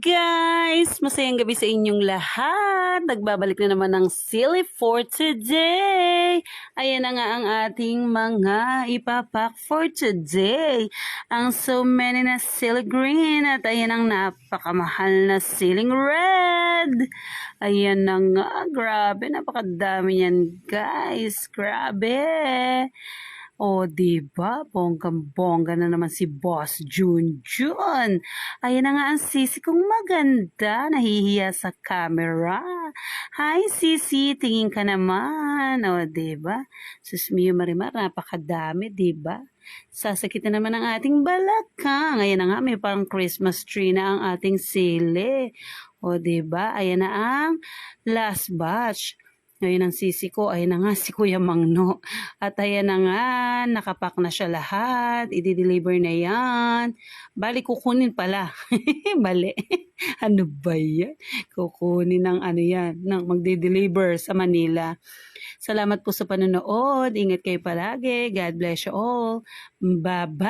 guys! Masayang gabi sa inyong lahat. Nagbabalik na naman ng Silly for today. Ayan na nga ang ating mga ipapak for today. Ang so many na silly green at ayan ang napakamahal na ceiling red. Ayan na nga, grabe, napakadami yan guys. Grabe. O, diba? Bonggang-bongga na naman si Boss Junjun. Ayan na nga ang sisi kong maganda. Nahihiya sa camera. Hi, sisi. Tingin ka naman. O, diba? Sus mio Marimar, napakadami, diba? Sasakit na naman ang ating balakang. Ayan na nga, may parang Christmas tree na ang ating sili. O, diba? Ayan na ang last batch. Ngayon ang sisi ko, ayan na nga si Kuya Mangno. At ayan na nga, nakapak na siya lahat. I-deliver na yan. Bali, kukunin pala. Bali. Ano ba yan? Kukunin ng ano yan, ng magde-deliver sa Manila. Salamat po sa panonood. Ingat kayo palagi. God bless you all. Bye-bye!